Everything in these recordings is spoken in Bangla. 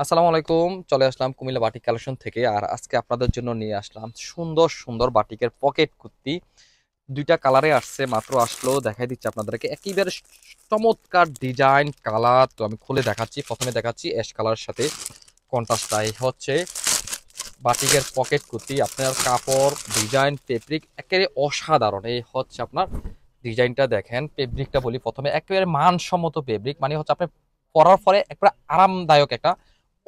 আসসালামু আলাইকুম। চলে আসলাম কুমিল্লা বাটিক কালেকশন থেকে। আর আজকে আপনাদের জন্য নিয়ে আসলাম সুন্দর সুন্দর বাটিকের পকেট কুর্তি। দুইটা কালারে আসছে, মাত্র আসলো, দেখাই দিচ্ছি আপনাদেরকে। একেবারে চমৎকার ডিজাইন কালার। তো আমি খুলে দেখাচ্ছি। প্রথমে দেখাচ্ছি অ্যাশ কালার সাথে কন্ট্রাস্টটাই হচ্ছে বাটিকের পকেট কুর্তি। আপনার কাপড় ডিজাইন ফেব্রিক একেবারে অসাধারণ। এই হচ্ছে আপনার ডিজাইনটা দেখেন। ফেব্রিকটা বলি প্রথমে, একেবারে মানসম্মত ফেব্রিক, মানে হচ্ছে আপনি পরার পরে একটা আরামদায়ক একটা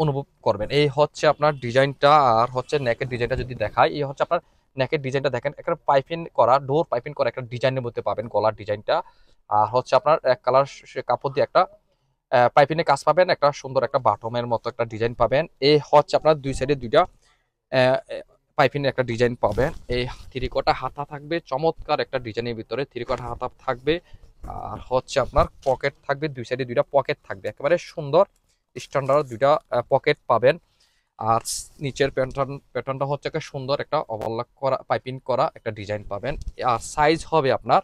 অনুভব করবেন। এই হচ্ছে আপনার ডিজাইনটা। আর হচ্ছে নেকের ডিজাইনটা যদি দেখায়, এই হচ্ছে আপনার নেকের ডিজাইনটা দেখেন। একটা পাইপিং করা, ডোর পাইপিং করা একটা ডিজাইনের মধ্যে পাবেন গলার ডিজাইনটা। আর হচ্ছে আপনার এক কালার কাপড় দিয়ে একটা পাইপিংয়ে কাজ পাবেন, একটা সুন্দর একটা বাটমের মতো একটা ডিজাইন পাবেন। এই হচ্ছে আপনার দুই সাইডে দুইটা পাইপিংয়ের একটা ডিজাইন পাবেন। এই থ্রিকোটা হাতা থাকবে, চমৎকার একটা ডিজাইনের ভিতরে থ্রিকোটা হাতা থাকবে। আর হচ্ছে আপনার পকেট থাকবে, দুই সাইডে দুইটা পকেট থাকবে, একেবারে সুন্দর স্ট্যান্ডার্ড দুইটা পকেট পাবেন। আর নিচের প্যাটার্নটা হচ্ছে একটা সুন্দর একটা ওভারলক করা পাইপিং করা একটা ডিজাইন পাবেন। আর সাইজ হবে আপনার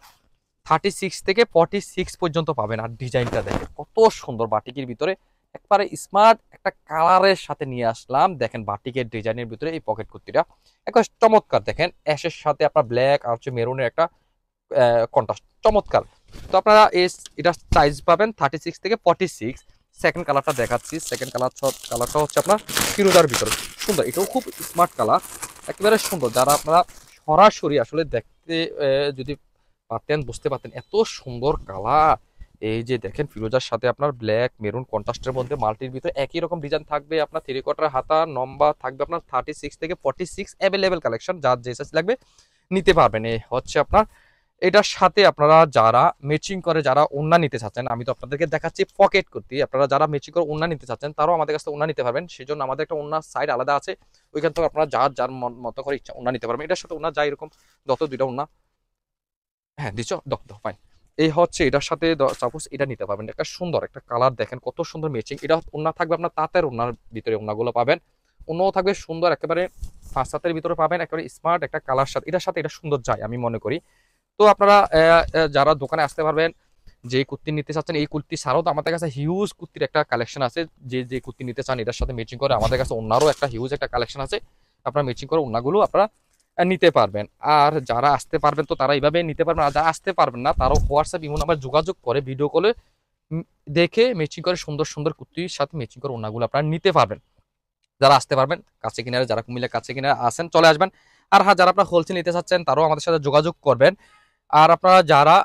36 থেকে 46 পর্যন্ত পাবেন। আর ডিজাইনটা দেখেন কত সুন্দর, বাটিকের ভিতরে একবারে স্মার্ট একটা কালারের সাথে নিয়ে আসলাম। দেখেন বাটিকের ডিজাইনের ভিতরে এই পকেট কুর্তিটা একবার চমৎকার। দেখেন অ্যাশের সাথে আপনার ব্ল্যাক আর হচ্ছে মেরুনের একটা কন্ট্রাস্ট, চমৎকার। তো আপনারা এটা সাইজ পাবেন 36 থেকে 46। সেকেন্ড কালারটা দেখাচ্ছি। সেকেন্ড কালারটা হচ্ছে আপনার ফিরোজার ভিতরে সুন্দর, এটাও খুব স্মার্ট কালার, একেবারে সুন্দর। যারা আপনারা সরাসরি আসলে দেখতে যদি পারতেন, বুঝতে পারতেন এত সুন্দর কালার। এই যে দেখেন ফিরোজার সাথে আপনার ব্ল্যাক মেরুন কন্ট্রাস্টের মধ্যে মাল্টির ভিতরে একই রকম ডিজাইন থাকবে। আপনার থ্রি কোয়ার্টার হাতা লম্বা থাকবে আপনার 36 থেকে 46। অ্যাভেলেবেল কালেকশন, যার যে সাইজ লাগবে নিতে পারবেন। এই হচ্ছে আপনার এটার সাথে আপনারা যারা ম্যাচিং করে যারা ওড়না নিতে চাচ্ছেন, আমি তো আপনাদেরকে দেখাচ্ছি পকেট কুর্তি, আপনারা যারা ম্যাচিং করে ওড়না নিতে চাচ্ছেন তারাও আমাদের কাছে ওড়না নিতে পারবেন। সেজন্য আমাদের একটা ওড়নার সাইড আলাদা আছে, ওইখান থেকে আপনারা যার যার মতো করে ইচ্ছা ওড়না নিতে পারবেন। এটার সাথে ওড়না যাই এরকম যত দুইটা ওড়না, হ্যাঁ দিচ্ছ, ফাইন। এই হচ্ছে এটার সাথে সাপোজ এটা নিতে পারবেন। একটা সুন্দর একটা কালার দেখেন কত সুন্দর ম্যাচিং। এটা ওড়না থাকবে আপনার তাঁতের ওড়নার ভিতরে, ওড়নাগুলো পাবেন। অন্যও থাকবে সুন্দর একেবারে 5 হাতের ভিতরে পাবেন, একেবারে স্মার্ট একটা কালার সাথে এটার সাথে এটা সুন্দর যায় আমি মনে করি। তো আপনারা যারা দোকানে আসতে পারবেন, যে কুর্তি নিতে চাচ্ছেন, এই কুর্তি ছাড়াও তো আমাদের কাছে হিউজ কুর্তির একটা কালেকশন আছে। যে যে কুর্তি নিতে চান এটার সাথে ম্যাচিং করে আমাদের কাছে অন্যারও একটা হিউজ একটা কালেকশন আছে। আপনারা ম্যাচিং করে অন্যগুলো আপনারা নিতে পারবেন। আর যারা আসতে পারবেন তো তারা এইভাবে নিতে পারবেন। আর যারা আসতে পারবেন না তারাও হোয়াটসঅ্যাপ ইমো নাম্বার যোগাযোগ করে ভিডিও কলে দেখে ম্যাচিং করে সুন্দর সুন্দর কুর্তির সাথে ম্যাচিং করে অন্যগুলো আপনারা নিতে পারবেন। যারা আসতে পারবেন কাছে কিনারে, যারা কুমিল্লার কাছে কিনারে আসেন চলে আসবেন। আর হ্যাঁ, যারা আপনারা হোলসেল নিতে চাচ্ছেন তারাও আমাদের সাথে যোগাযোগ করবেন। আর আপনারা যারা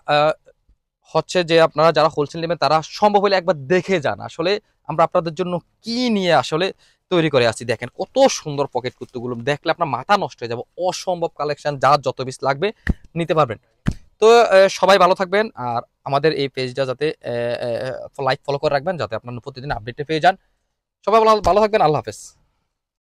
হচ্ছে যে আপনারা যারা হোলসেল নেবেন তারা সম্ভব হলে একবার দেখে যান আসলে আমরা আপনাদের জন্য কি নিয়ে আসলে তৈরি করে আসছি। দেখেন কত সুন্দর পকেট কুর্তিগুলো দেখলে আপনার মাথা নষ্ট হয়ে যাবে। অসম্ভব কালেকশন, যার যত পিস লাগবে নিতে পারবেন। তো সবাই ভালো থাকবেন। আর আমাদের এই পেজটা যাতে লাইক ফলো করে রাখবেন, যাতে আপনারা প্রতিদিন আপডেটে পেয়ে যান। সবাই ভালো ভালো থাকবেন। আল্লাহ হাফেজ।